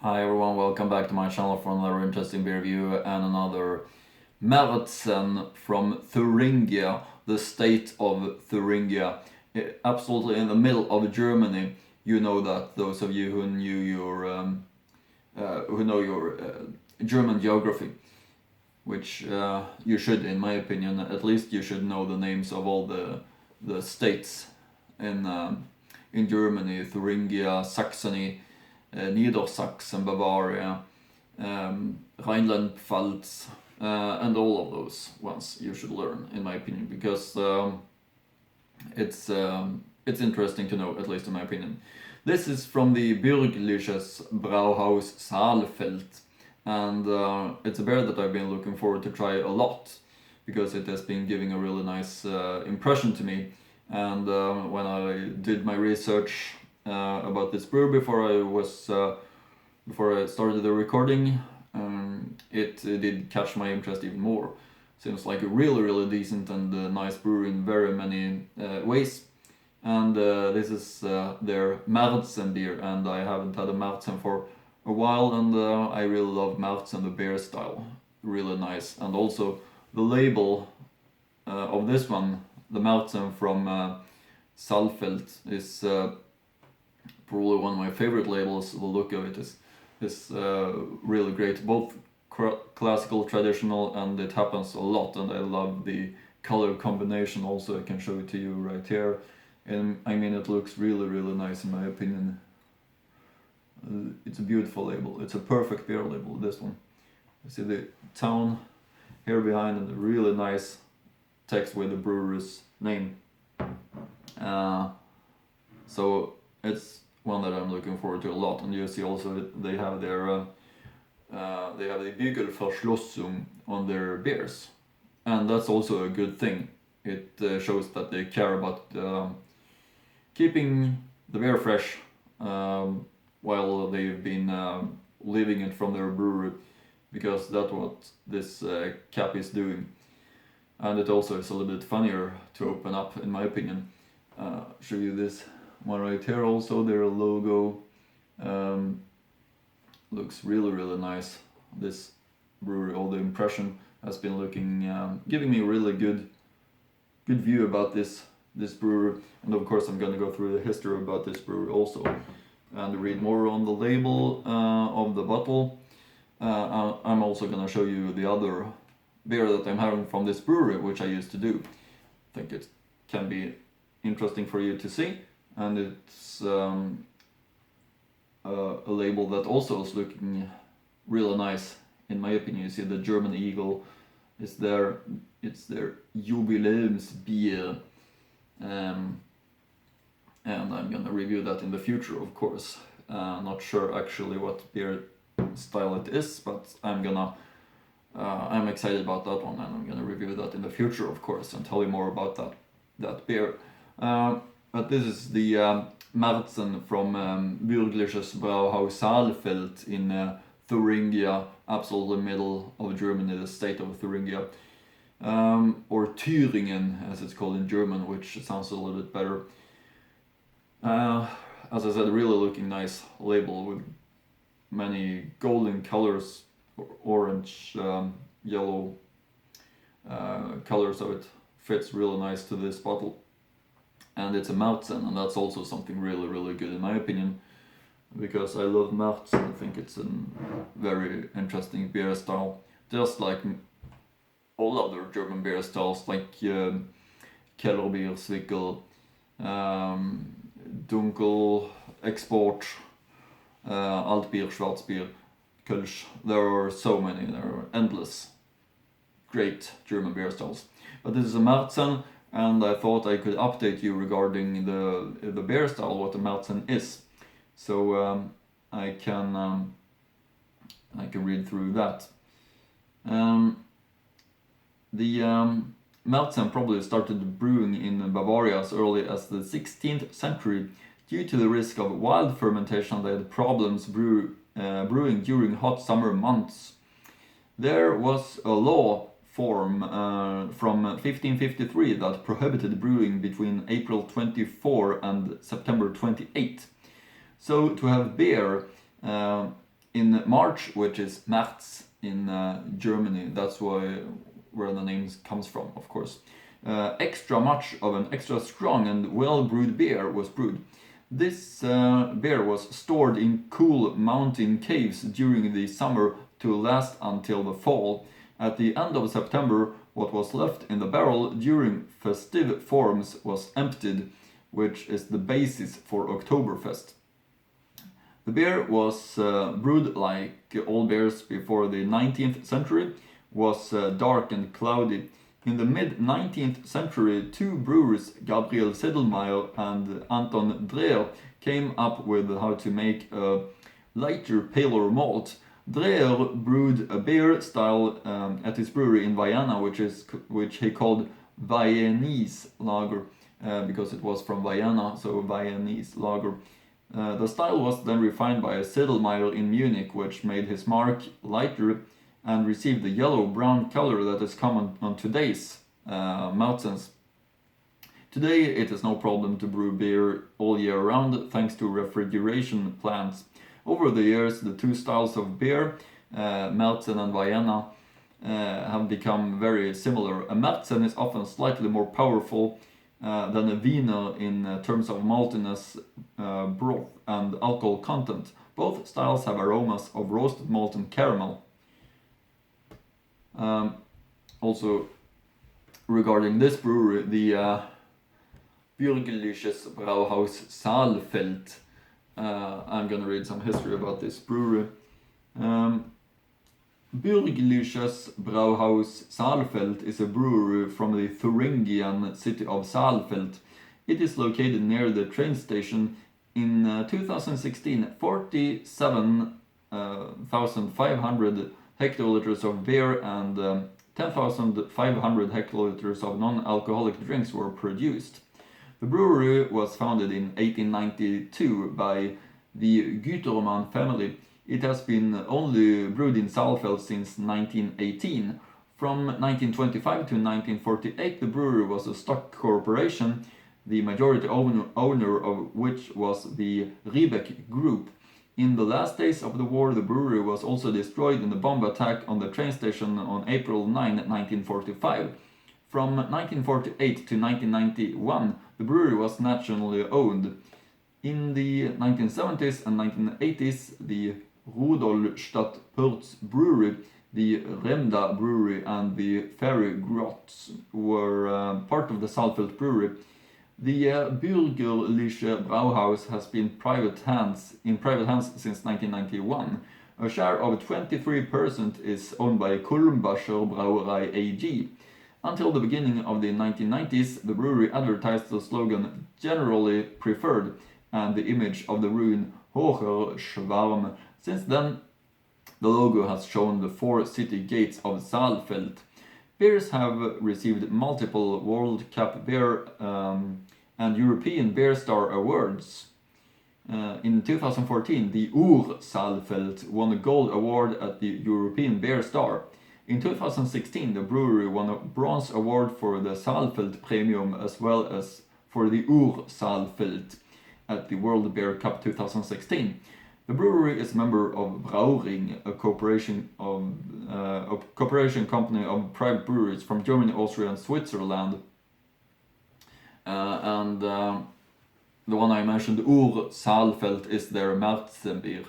Hi everyone, welcome back to my channel for another interesting beer review and another Märzen from Thuringia, the state of Thuringia, absolutely in the middle of Germany. You know that, those of you who know your German geography, which you should, in my opinion. At least you should know the names of all the states in Germany: Thuringia, Saxony, Niedersachsen, Bavaria, Rhineland-Pfalz, and all of those ones you should learn, in my opinion, because it's interesting to know, at least in my opinion. This is from the Bürgerliches Brauhaus Saalfeld, and it's a beer that I've been looking forward to try a lot, because it has been giving a really nice impression to me. And when I did my research about this brew before I started the recording, it did catch my interest even more. Seems like a really decent and nice brew in very many ways. And this is their Märzen beer, and I haven't had a Märzen for a while, and I really love Märzen, the beer style, really nice. And also the label of this one, the Märzen from Saalfeld, is probably one of my favorite labels. The look of it is really great, both classical, traditional, and it happens a lot. And I love the color combination also. I can show it to you right here, and I mean, it looks really nice in my opinion. It's a beautiful label. It's a perfect beer label, this one. You see the town here behind, and a really nice text with the brewer's name. So it's one that I'm looking forward to a lot. And you see also they have the Bürgerliches on their beers, and that's also a good thing. It shows that they care about keeping the beer fresh while they've been leaving it from their brewery, because that's what this cap is doing. And it also is a little bit funnier to open up, in my opinion. Show you this one right here also, their logo. Looks really nice. This brewery, all the impression has been looking, giving me a really good view about this brewery. And of course I'm gonna go through the history about this brewery also, and read more on the label of the bottle. I'm also gonna show you the other beer that I'm having from this brewery, which I used to do. I think it can be interesting for you to see, and it's a label that also is looking really nice, in my opinion. You see the German eagle is there. It's their Jubiläumsbier, and I'm gonna review that in the future, of course. Not sure actually what beer style it is, but I'm excited about that one, and I'm gonna review that in the future, of course, and tell you more about that beer. But this is the Märzen from Bürgerliches Brauhaus Saalfeld in Thuringia, absolutely middle of Germany, the state of Thuringia, or Thüringen as it's called in German, which sounds a little bit better. As I said, really looking nice label with many golden colors, orange, yellow colors, so it fits really nice to this bottle. And it's a Märzen, and that's also something really good in my opinion, because I love Märzen. I think it's a very interesting beer style, just like all other German beer styles, like Kellerbier, Zwickel, Dunkel, Export, Altbier, Schwarzbier, Kölsch. There are so many, there are endless great German beer styles. But this is a Märzen, and I thought I could update you regarding the beer style, what the Märzen is. So I can read through that. The Märzen probably started brewing in Bavaria as early as the 16th century. Due to the risk of wild fermentation, they had problems brewing during hot summer months. There was a law from 1553 that prohibited brewing between April 24 and September 28. So to have beer in March, which is März in Germany. That's where the name comes from, of course. Extra much of an extra strong and well-brewed beer was brewed. This beer was stored in cool mountain caves during the summer to last until the fall. At the end of September, what was left in the barrel during festive forms was emptied, which is the basis for Oktoberfest. The beer was brewed like all beers before the 19th century, was dark and cloudy. In the mid-19th century, two brewers, Gabriel Sedlmayr and Anton Dreher, came up with how to make a lighter, paler malt. Dreher brewed a beer style at his brewery in Vienna, which he called Viennese lager, because it was from Vienna, so Viennese lager. The style was then refined by Sedlmayr in Munich, which made his mark lighter and received the yellow-brown color that is common on today's Mauzens. Today it is no problem to brew beer all year round thanks to refrigeration plants. Over the years, the two styles of beer, Märzen and Vienna, have become very similar. A Märzen is often slightly more powerful than a Wiener in terms of maltiness, broth and alcohol content. Both styles have aromas of roasted malt and caramel. Also, regarding this brewery, the Bürgerliches Brauhaus Saalfeld. I'm gonna read some history about this brewery. Bürgerliches Brauhaus Saalfeld is a brewery from the Thuringian city of Saalfeld. It is located near the train station. In 2016, 47,500 hectoliters of beer and 10,500 hectoliters of non-alcoholic drinks were produced. The brewery was founded in 1892 by the Gütermann family. It has been only brewed in Saalfeld since 1918. From 1925 to 1948, the brewery was a stock corporation, the majority owner of which was the Riebeck Group. In the last days of the war, the brewery was also destroyed in the bomb attack on the train station on April 9, 1945. From 1948 to 1991, the brewery was nationally owned. In the 1970s and 1980s, the Rudolstadt Pürz Brewery, the Remda Brewery and the Ferry Grots were part of the Saalfeld Brewery. The Bürgerliche Brauhaus has been in private hands since 1991. A share of 23% is owned by Kulmbacher Brauerei AG. Until the beginning of the 1990s, the brewery advertised the slogan "Generally Preferred" and the image of the ruin Hoher Schwarm. Since then, the logo has shown the four city gates of Saalfeld. Beers have received multiple World Cup Beer and European Beer Star awards. In 2014, the Ur-Saalfelder won a gold award at the European Beer Star. In 2016, the brewery won a bronze award for the Saalfeld Premium as well as for the Ur-Saalfeld at the World Beer Cup 2016. The brewery is a member of Brauring, a corporation company of private breweries from Germany, Austria and Switzerland. The one I mentioned, Ur-Saalfeld, is their Märzenbier.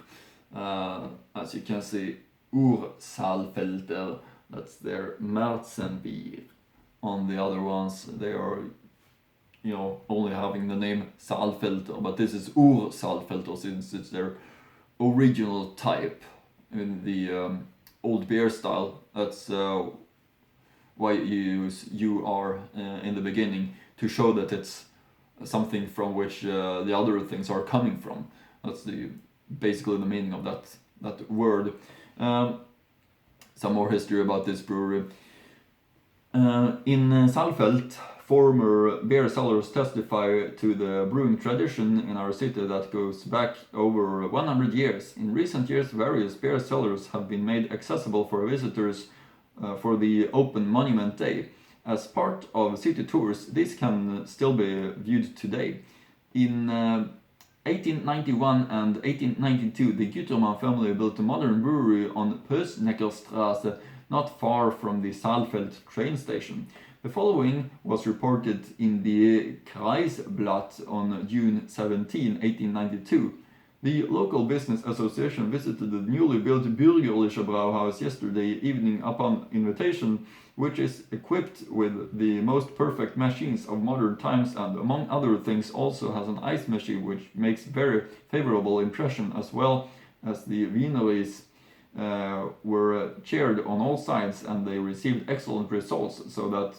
As you can see, Ur-Saalfelder, that's their Märzenbier. On the other ones, they are, only having the name Saalfelder, but this is Ur-Saalfelder since it's their original type in the old beer style. That's why you use UR in the beginning to show that it's something from which the other things are coming from. That's basically the meaning of that word. Some more history about this brewery. In Saalfeld, former beer sellers testify to the brewing tradition in our city that goes back over 100 years. In recent years, various beer cellars have been made accessible for visitors for the Open Monument Day. As part of city tours, these can still be viewed today. In 1891 and 1892, the Gütermann family built a modern brewery on Pösneckerstraße, not far from the Saalfeld train station. The following was reported in the Kreisblatt on June 17, 1892. The local business association visited the newly built Bürgerliches Brauhaus yesterday evening upon invitation, which is equipped with the most perfect machines of modern times and, among other things, also has an ice machine which makes very favorable impression, as well as the wineries were chaired on all sides and they received excellent results, so that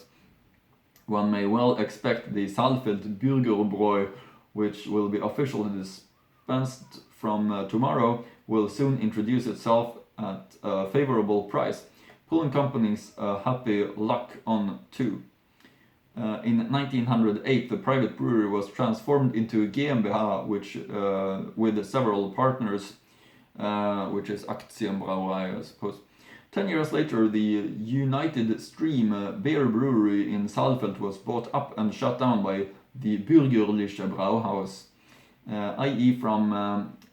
one may well expect the Saalfeld Bürgerbräu, which will be officially dispensed from tomorrow, will soon introduce itself at a favorable price. Pulling companies happy luck on too. In 1908, the private brewery was transformed into a GmbH, which with several partners, which is Aktienbrauerei, I suppose. 10 years later, the United Stream beer brewery in Saalfeld was bought up and shut down by the Bürgerliche Brauhaus, i.e. from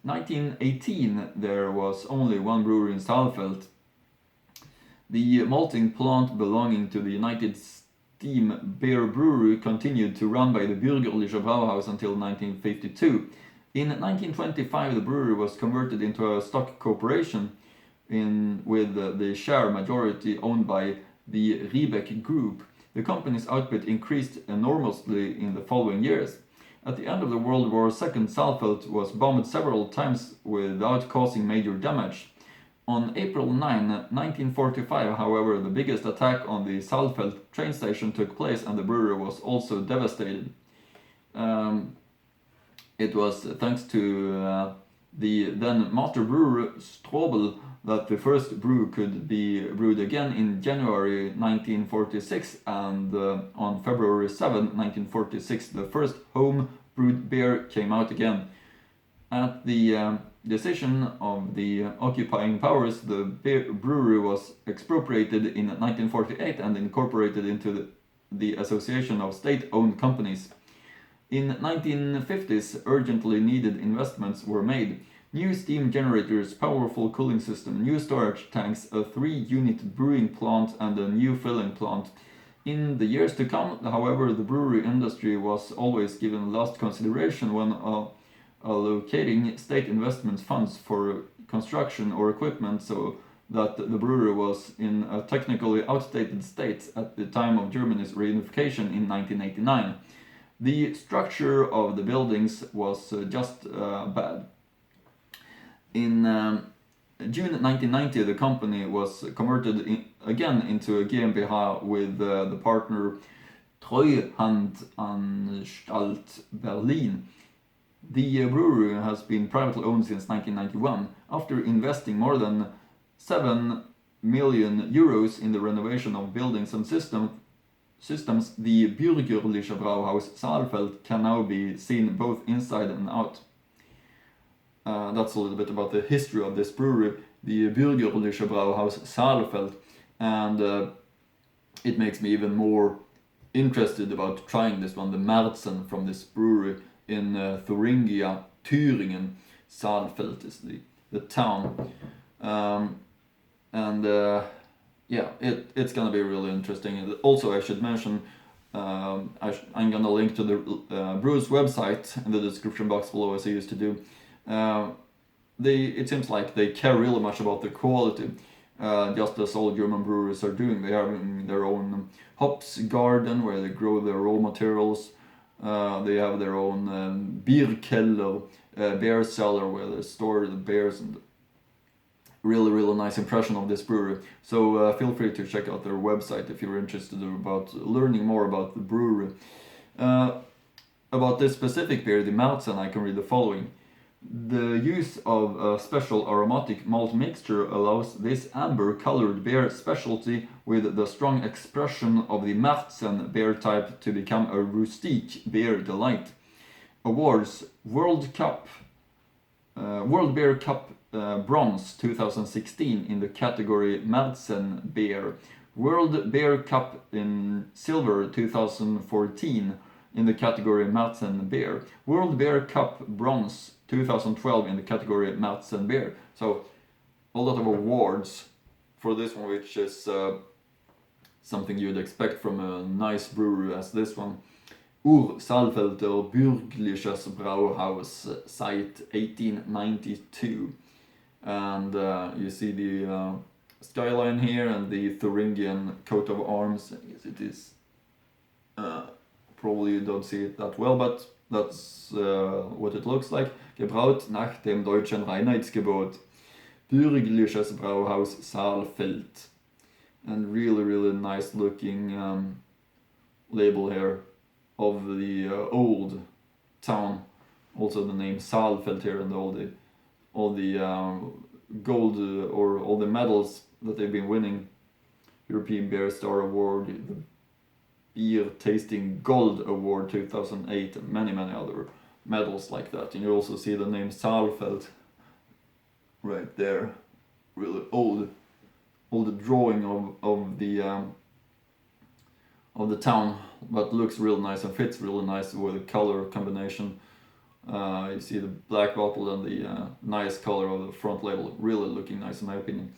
1918 there was only one brewery in Saalfeld. The malting plant belonging to the United Steam Beer Brewery continued to run by the Bürgerliche Brauhaus until 1952. In 1925 the brewery was converted into a stock corporation with the share majority owned by the Riebeck Group. The company's output increased enormously in the following years. At the end of the World War II, Saalfeld was bombed several times without causing major damage. On April 9, 1945, however, the biggest attack on the Saalfeld train station took place and the brewery was also devastated. It was thanks to the then master brewer Strobel that the first brew could be brewed again in January 1946, and on February 7, 1946, the first home brewed beer came out again. At the decision of the occupying powers, the brewery was expropriated in 1948 and incorporated into the Association of State-Owned Companies. In 1950s, urgently needed investments were made. New steam generators, powerful cooling system, new storage tanks, a 3-unit brewing plant and a new filling plant. In the years to come, however, the brewery industry was always given last consideration when allocating state investment funds for construction or equipment, so that the brewery was in a technically outdated state at the time of Germany's reunification in 1989. The structure of the buildings was just bad. In June 1990, the company was converted again into a GmbH with the partner Treuhandanstalt Berlin. The brewery has been privately owned since 1991. After investing more than 7 million euros in the renovation of buildings and systems, the Bürgerliche Brauhaus Saalfeld can now be seen both inside and out. That's a little bit about the history of this brewery, the Bürgerliche Brauhaus Saalfeld, and it makes me even more interested about trying this one, the Märzen from this brewery in Thuringia, Thüringen. Saalfeld is the town, yeah, it's gonna be really interesting. Also, I should mention, I'm gonna link to the brewer's website in the description box below, as I used to do. It seems like they care really much about the quality, just as all German breweries are doing. They have their own hops garden where they grow their raw materials. They have their own Bierkeller, beer cellar, where they store the beers, and really nice impression of this brewery. So feel free to check out their website if you're interested about learning more about the brewery. About this specific beer, the Märzen, I can read the following. The use of a special aromatic malt mixture allows this amber-colored beer specialty with the strong expression of the Märzen beer type to become a rustique beer delight. Awards: World Beer Cup Bronze 2016 in the category Märzen Beer. World Beer Cup in Silver 2014 in the category Märzen Beer. World Beer Cup Bronze 2012 in the category Märzen Beer. So a lot of awards for this one, which is something you'd expect from a nice brewery as this one. Ur-Saalfelder Bürgerliches Brauhaus, site 1892. And you see the skyline here and the Thuringian coat of arms. I guess it is, probably you don't see it that well, but that's what it looks like. Gebraut nach dem deutschen Reinheitsgebot. Bürgerliches Brauhaus Saalfeld. And really nice looking label here of the old town. Also the name Saalfeld here and all the gold or all the medals that they've been winning. European Beer Star Award, the Beer Tasting Gold Award 2008, and many other medals like that. And you also see the name Saalfeld right there. Really old drawing of the town, but looks real nice and fits really nice with the color combination. You see the black bottle and the nice color of the front label, really looking nice in my opinion.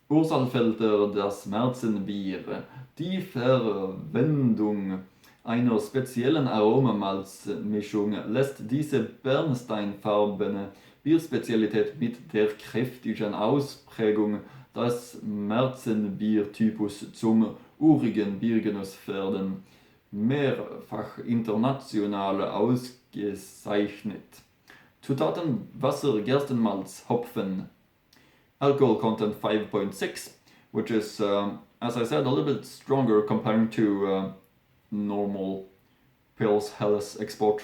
Ur-Saalfelder, das Märzenbier, die Verwendung einer speziellen Aromamalzmischung lässt diese bernsteinfarbene Bierspezialität mit der kräftigen Ausprägung des Märzenbiertypus zum urigen Biergenuss werden. Mehrfach international ausgezeichnet. Zutaten: Wasser, Gerstenmalz, Hopfen. Alcohol content 5.6, which is, as I said, a little bit stronger comparing to normal Pils Helles Export.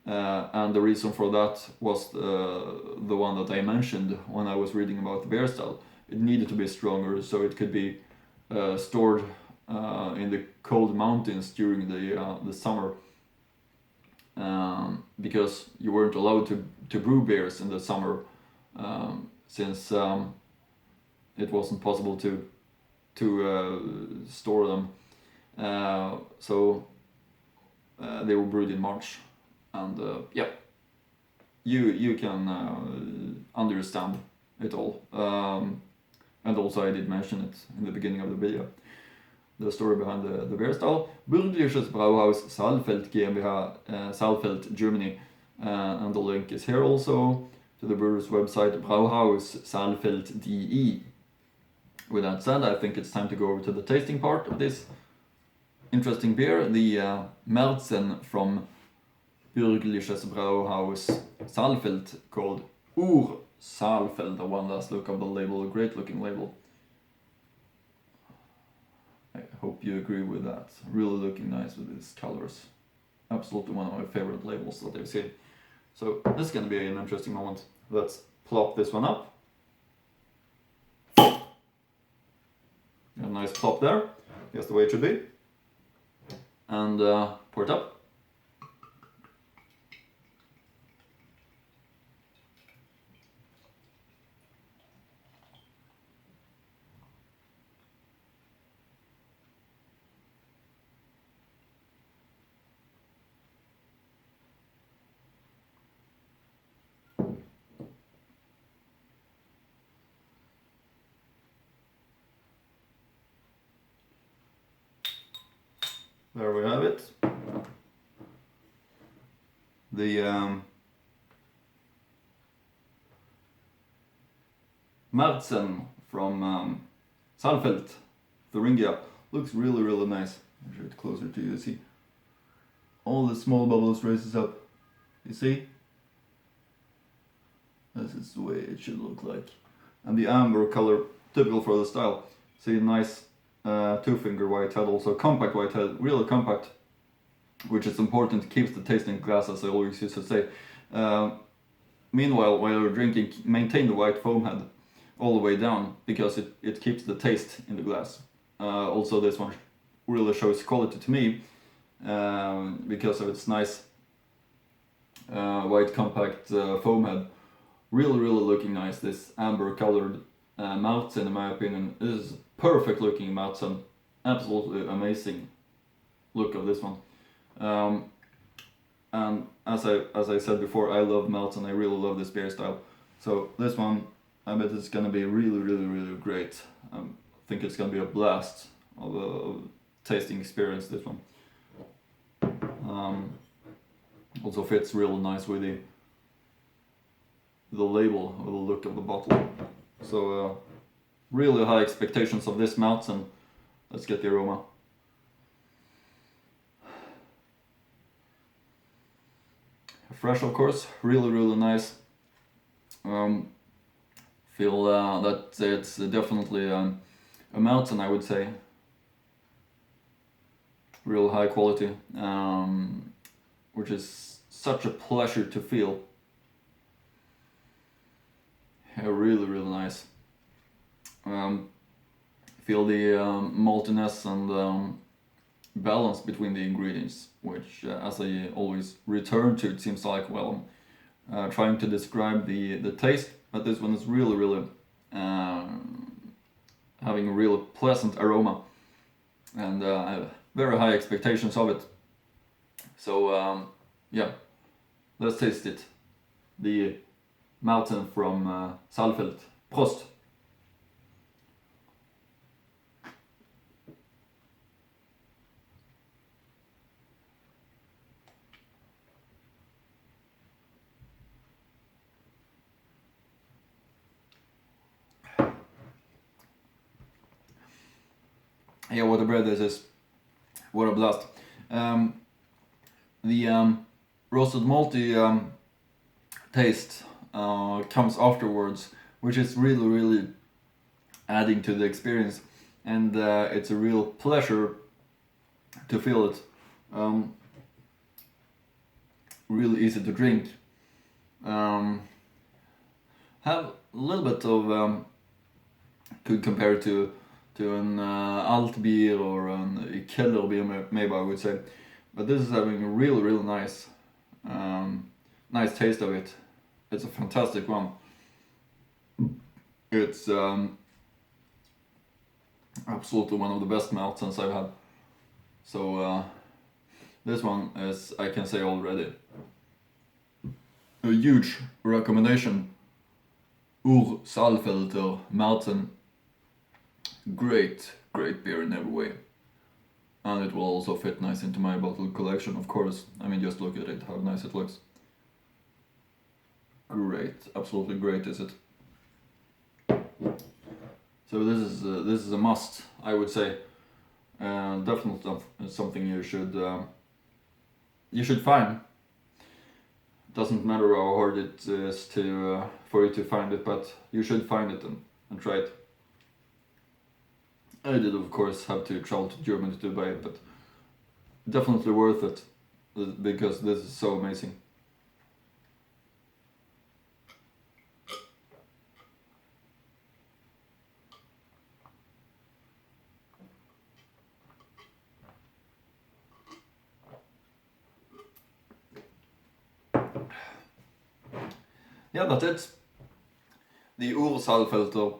And the reason for that was the one that I mentioned when I was reading about the beer style. It needed to be stronger so it could be stored in the cold mountains during the summer, because you weren't allowed to brew beers in the summer, since it wasn't possible to store them. So they were brewed in March, and yeah, you can understand it all. And also I did mention it in the beginning of the video, the story behind the beer style. Bürgerliches Brauhaus Saalfeld GmbH, Saalfeld, Germany, and the link is here also to the brewer's website, Brauhaus Saalfeld.de. With that said, I think it's time to go over to the tasting part of this interesting beer, the Märzen from Bürgerliches Brauhaus Saalfeld, called Ur-Saalfelder. One last look of the label, a great looking label. I hope you agree with that. Really looking nice with these colors. Absolutely one of my favorite labels that I've seen. So this is going to be an interesting moment. Let's plop this one up. A nice plop there. Just the way it should be. And pour it up. There we have it. The Märzen from Saalfeld, Thuringia, looks really nice. I'll show it closer to you. See all the small bubbles raises up. You see? This is the way it should look like. And the amber color, typical for the style. See, nice two-finger white head, also compact white head, really compact, which is important, keeps the taste in glass, as I always used to say. Meanwhile, while you're drinking, maintain the white foam head all the way down, because it keeps the taste in the glass. Also, this one really shows quality to me, because of its nice white compact foam head. Really looking nice. This amber colored Märzen, in my opinion, is perfect looking Märzen. Absolutely amazing look of this one. And as I said before, I love malts and I really love this beer style. So this one, I bet it's gonna be really great. I think it's gonna be a blast of a tasting experience, this one. Also fits real nice with the label or the look of the bottle. So really high expectations of this malt, and let's get the aroma. Fresh, of course, really nice. Feel that it's definitely a mountain, I would say. Real high quality, which is such a pleasure to feel. Yeah, really nice. Feel the maltiness and balance between the ingredients, which as I always return to, it seems like, well, trying to describe the taste, but this one is really having a real pleasant aroma, and I have very high expectations of it. So yeah, let's taste it. The mountain from Saalfeld. Prost! Yeah, what a bread this is. What a blast. The roasted malty taste comes afterwards, which is really adding to the experience, and it's a real pleasure to feel it. Really easy to drink. Have a little bit of could compare to an alt beer or an Keller beer, maybe I would say, but this is having a really nice nice taste of it. It's a fantastic one. It's absolutely one of the best malts I've had. So this one is, I can say already, a huge recommendation. Ur-Saalfelder mountain. Great beer in every way. And it will also fit nice into my bottle collection, of course. I mean, just look at it, how nice it looks. Great, absolutely great is it. So this is a must, I would say. Definitely something you should find. Doesn't matter how hard it is for you to find it, but you should find it and try it. I did, of course, have to travel to Germany to buy it, but definitely worth it, because this is so amazing. Yeah, that's it. The Ur-Saalfelder.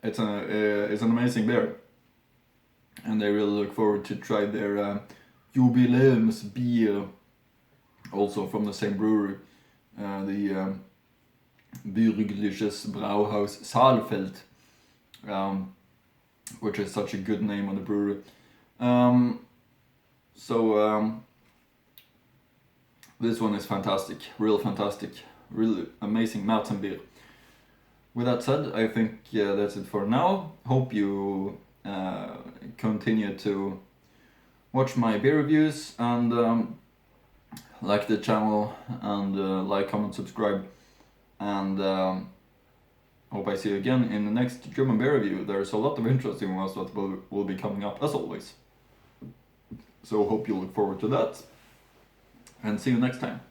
It's an amazing beer, and I really look forward to try their jubileumsbier, also from the same brewery, the Bürgerliches Brauhaus Saalfeld, which is such a good name on the brewery. This one is fantastic, really amazing mountain beer. With that said, I think that's it for now. Hope you continue to watch my beer reviews and like the channel and like, comment, subscribe, and hope I see you again in the next German beer review. There's a lot of interesting ones that will be coming up as always. So hope you look forward to that, and see you next time.